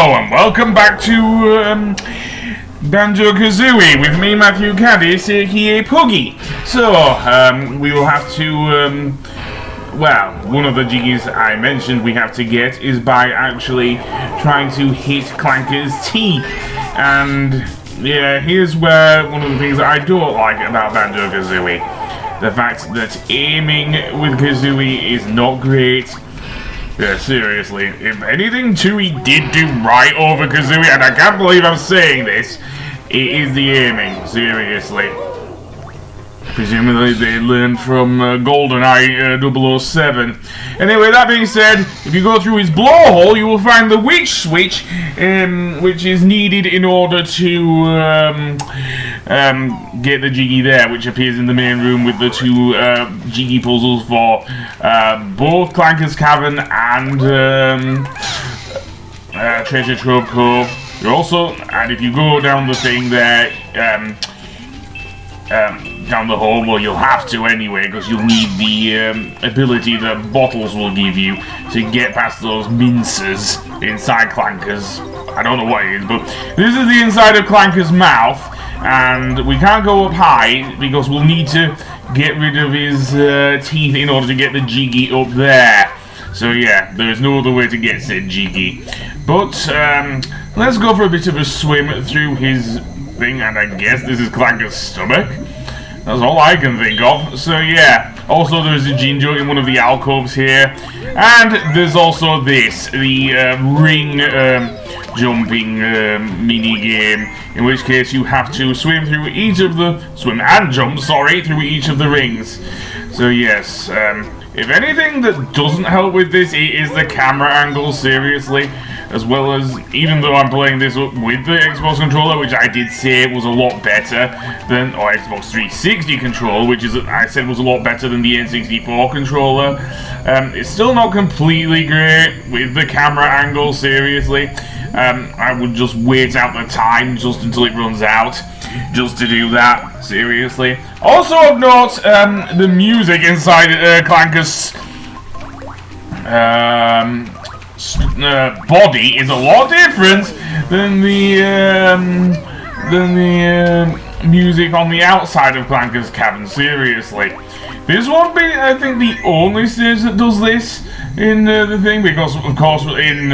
Hello and welcome back to Banjo Kazooie with me, Matthew Caddis, aka Puggy. So, we will have to, well, one of the jiggies I mentioned we have to get is by actually trying to hit Clanker's teeth. And, yeah, here's where one of the things that I don't like about Banjo Kazooie. The fact that aiming with Kazooie is not great. Yeah, seriously, if anything Tooie did do right over Kazooie, and I can't believe I'm saying this, it is the aiming, seriously. Presumably they learned from GoldenEye 007. Anyway, that being said, if you go through his blowhole, you will find the witch switch, which is needed in order to get the jiggy there, which appears in the main room with the two jiggy puzzles for both Clanker's Cavern and Treasure Trove Cove. You're also, and if you go down the thing there, down the hole, well, you'll have to anyway, because you'll need the ability that bottles will give you to get past those mincers inside Clanker's. I don't know what it is, but this is the inside of Clanker's mouth, and we can't go up high because we'll need to get rid of his teeth in order to get the jiggy up there. So yeah, there is no other way to get said jiggy. But let's go for a bit of a swim through his thing, and I guess this is Clanker's stomach. That's all I can think of. So yeah, also there's a Banjo in one of the alcoves here, and there's also this, the ring jumping mini game, in which case you have to swim through each of the through each of the rings. So yes, if anything that doesn't help with this, it is the camera angle, seriously. As well as, even though I'm playing this with the Xbox controller, which I did say was a lot better than, or Xbox 360 controller, which is, I said was a lot better than the N64 controller, it's still not completely great with the camera angle, seriously. I would just wait out the time just until it runs out, just to do that, seriously. Also of note, the music inside Clanker's body is a lot different than the music on the outside of Clanker's Cavern, seriously. This won't be, I think, the only stage that does this in the thing, because of course in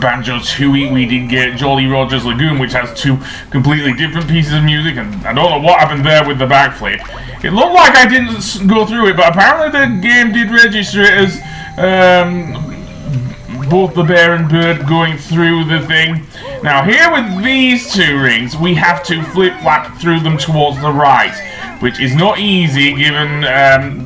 Banjo 2 we did get Jolly Roger's Lagoon, which has two completely different pieces of music, and I don't know what happened there with the backflip. It looked like I didn't go through it, but apparently the game did register it as both the bear and bird going through the thing. Now here with these two rings, we have to flip-flap through them towards the right, which is not easy given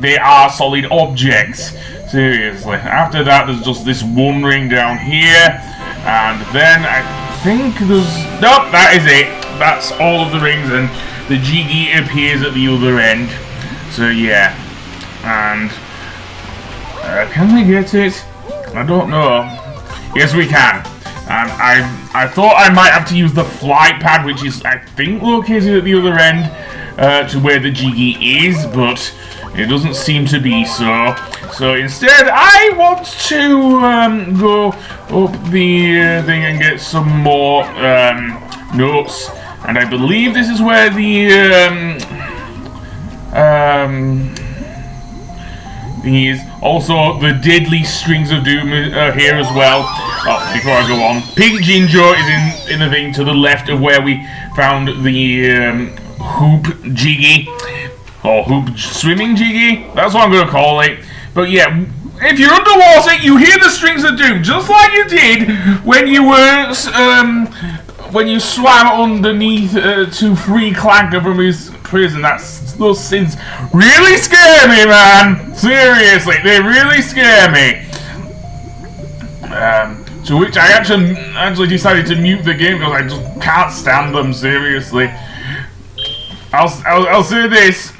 they are solid objects. Seriously. After that, there's just this one ring down here, and then I think there's... Nope, that is it. That's all of the rings, and the jiggy appears at the other end. So yeah, and can we get it? I don't know. Yes, we can. And I thought I might have to use the flight pad, which is, I think, located at the other end to where the jiggy is, but it doesn't seem to be so. So instead, I want to go up the thing and get some more notes. And I believe this is where the thing is. Also, the deadly strings of doom are here as well. Oh, before I go on, Pink Banjo is in the thing to the left of where we found the hoop jiggy, or hoop swimming jiggy. That's what I'm going to call it. But yeah, if you're underwater, you hear the strings of doom, just like you did when you were when you swam underneath to free Clanker from his prison. Those scenes really scare me, man. Seriously, they really scare me. To which I actually decided to mute the game because I just can't stand them. Seriously, I'll say this.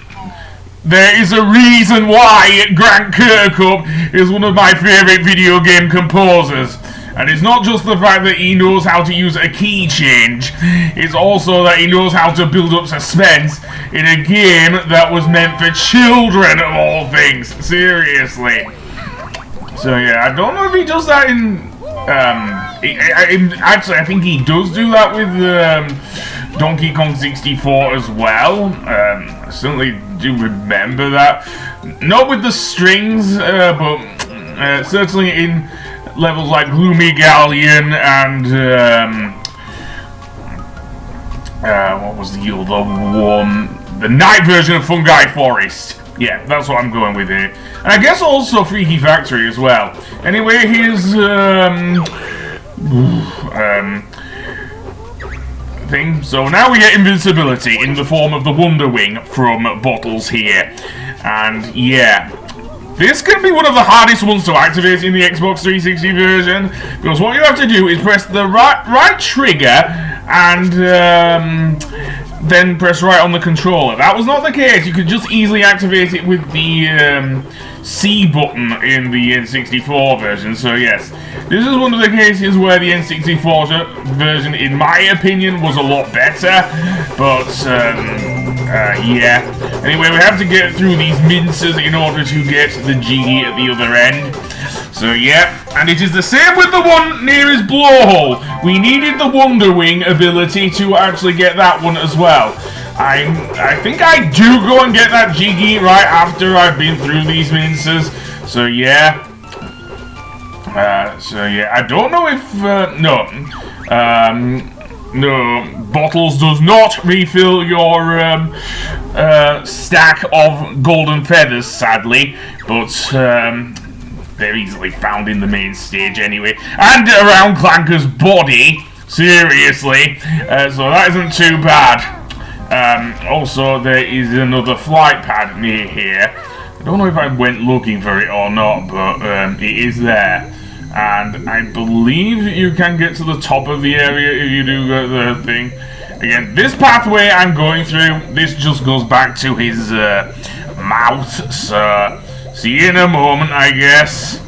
There is a reason why Grant Kirkhope is one of my favourite video game composers. And it's not just the fact that he knows how to use a key change, it's also that he knows how to build up suspense in a game that was meant for children, of all things. Seriously. So yeah, I don't know if he does that in Actually, I think he does do that with Donkey Kong 64 as well. I certainly do remember that. Not with the strings, but certainly in levels like Gloomy Galleon and what was the other one? The night version of Fungi Forest. Yeah, that's what I'm going with here. And I guess also Freaky Factory as well. Anyway, here's thing. So now we get invincibility in the form of the Wonderwing from Bottles here. And yeah, this can be one of the hardest ones to activate in the Xbox 360 version, because what you have to do is press the right trigger and then press right on the controller. That was not the case. You could just easily activate it with the C button in the N64 version. So yes, this is one of the cases where the N64 version, in my opinion, was a lot better. But yeah. Anyway, we have to get through these minces in order to get the genie at the other end. So yeah, and it is the same with the one near his blowhole. We needed the Wonderwing ability to actually get that one as well. I think I do go and get that Jiggy right after I've been through these minces. So yeah. I don't know if no, Bottles does not refill your stack of golden feathers, sadly, but they're easily found in the main stage anyway, and around Clanker's body, seriously, so that isn't too bad. Also, there is another flight pad near here. I don't know if I went looking for it or not, but it is there. And I believe you can get to the top of the area if you do get the thing. Again, this pathway I'm going through, this just goes back to his mouth. So, see you in a moment, I guess.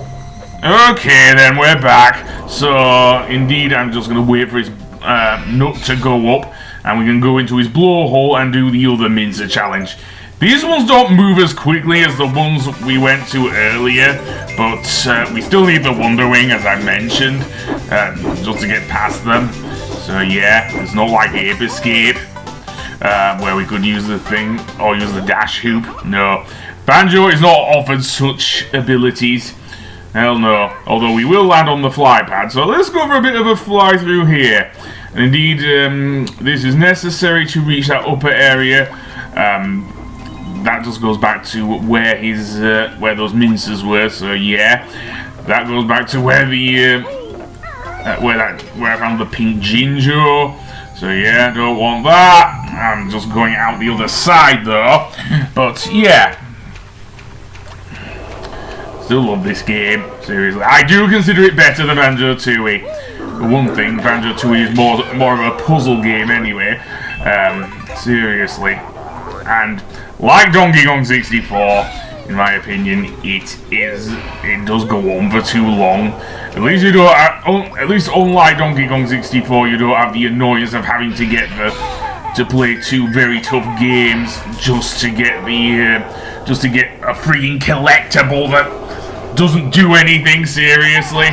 Okay, then we're back. So, indeed, I'm just going to wait for his nut to go up. And we can go into his blowhole and do the other Mincer challenge. These ones don't move as quickly as the ones we went to earlier, but we still need the Wonderwing, as I mentioned, just to get past them. So yeah, it's not like Ape Escape, where we could use the thing, or use the dash hoop. No, Banjo is not offered such abilities. Hell no, although we will land on the fly pad, so let's go for a bit of a fly through here. And indeed, this is necessary to reach that upper area. That just goes back to where his where those minces were. So yeah, that goes back to where the where I found the pink Jinjo. So yeah, don't want that. I'm just going out the other side though. But yeah, still love this game. Seriously, I do consider it better than Banjo Tooie. For one thing, Banjo Tooie is more of a puzzle game anyway. Seriously, and like Donkey Kong 64, in my opinion, it does go on for too long. At least you don't. At least unlike Donkey Kong 64, you don't have the annoyance of having to play two very tough games just to get a freaking collectible that doesn't do anything seriously.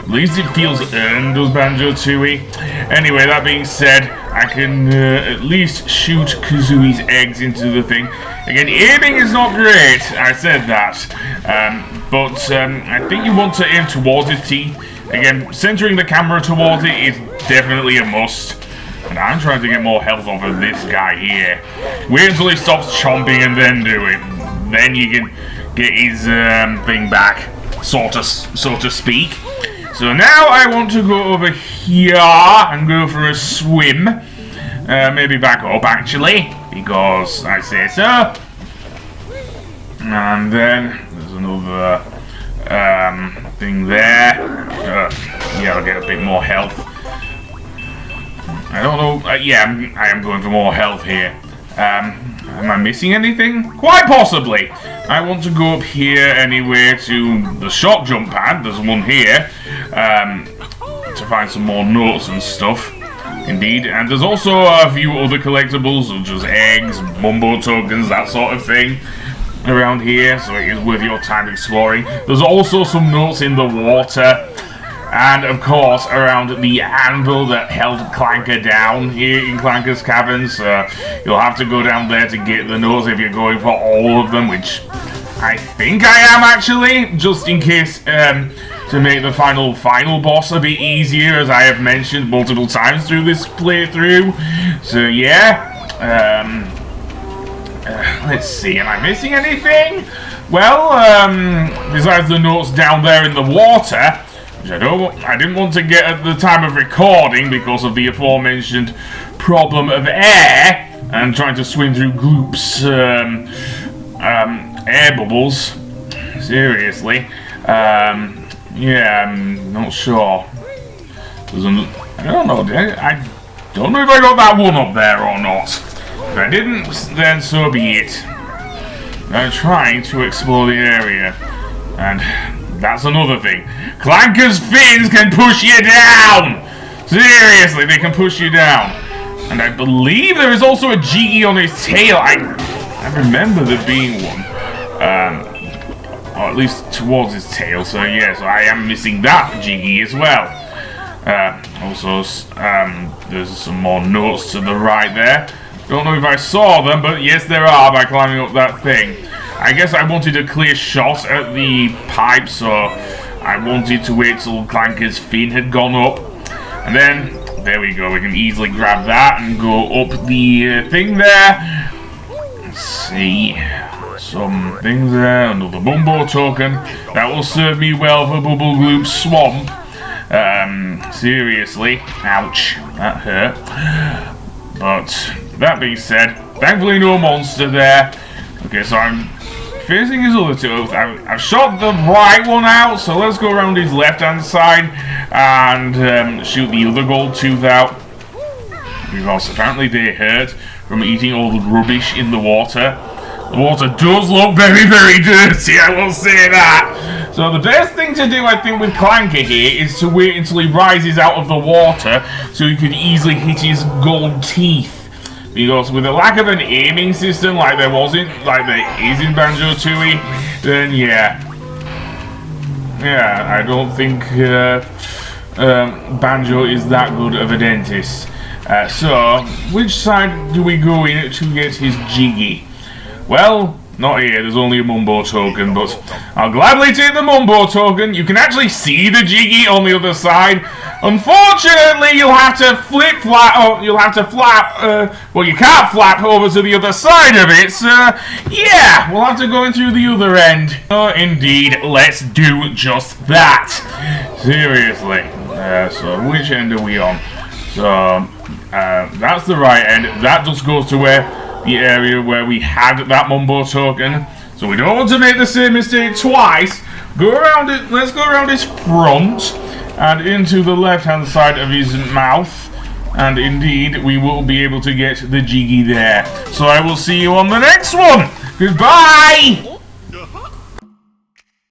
At least it feels earned, does Banjo Tooie. Anyway, that being said, I can at least shoot Kazooie's eggs into the thing. Again, aiming is not great, I said that. But I think you want to aim towards his teeth. Again, centering the camera towards it is definitely a must. And I'm trying to get more health off of this guy here. Wait until he stops chomping and then do it. Then you can get his thing back, so to speak. So now I want to go over here and go for a swim. Maybe back up actually, because I say so. And then there's another thing there. Yeah, I'll get a bit more health. I don't know. Yeah, I am going for more health here. Am I missing anything? Quite possibly. I want to go up here anyway to the shock jump pad. There's one here. To find some more notes and stuff. Indeed. And there's also a few other collectibles, such as eggs, mumbo tokens, that sort of thing, around here. So it is worth your time exploring. There's also some notes in the water. And of course, around the anvil that held Clanker down here in Clanker's caverns. You'll have to go down there to get the notes if you're going for all of them, which I think I am actually, just in case, to make the final boss a bit easier, as I have mentioned multiple times through this playthrough. So yeah, let's see, am I missing anything? Well, besides the notes down there in the water, which I didn't want to get at the time of recording because of the aforementioned problem of air and trying to swim through Gloop's air bubbles. Seriously. Yeah, I'm not sure. I don't know. I don't know if I got that one up there or not. If I didn't, then so be it. I'm trying to explore the area. And that's another thing. Clanker's fins can push you down! Seriously, they can push you down. And I believe there is also a Jiggy on his tail. I remember there being one. Or at least towards his tail. So yeah, so I am missing that Jiggy as well. Also, there's some more notes to the right there. Don't know if I saw them, but yes, there are by climbing up that thing. I guess I wanted a clear shot at the pipe, so I wanted to wait till Clanker's fin had gone up. And then, there we go, we can easily grab that and go up the thing there. Let's see, some things there, another Bumbo token. That will serve me well for Bubble Gloop Swamp. Seriously, ouch, that hurt. But, that being said, thankfully no monster there. Okay, so I'm facing his other tooth. I've shot the right one out, so let's go around his left-hand side and shoot the other gold tooth out. Because apparently they hurt from eating all the rubbish in the water. The water does look very, very dirty, I will say that. So the best thing to do, I think, with Clanker here is to wait until he rises out of the water so he can easily hit his gold teeth. Because with the lack of an aiming system like there is in Banjo-Tooie, then yeah, I don't think Banjo is that good of a dentist. So which side do we go in to get his Jiggy? Well, not here, there's only a Mumbo token, but I'll gladly take the Mumbo token. You can actually see the Jiggy on the other side. Unfortunately, you'll have to well, you can't flap over to the other side of it, so yeah, we'll have to go in through the other end. Oh, indeed, let's do just that. Seriously. So which end are we on? So, that's the right end. That just goes to the area where we had that Mumbo token. So we don't want to make the same mistake twice. Go around it. Let's go around his front and into the left-hand side of his mouth. And indeed, we will be able to get the Jiggy there. So I will see you on the next one. Goodbye!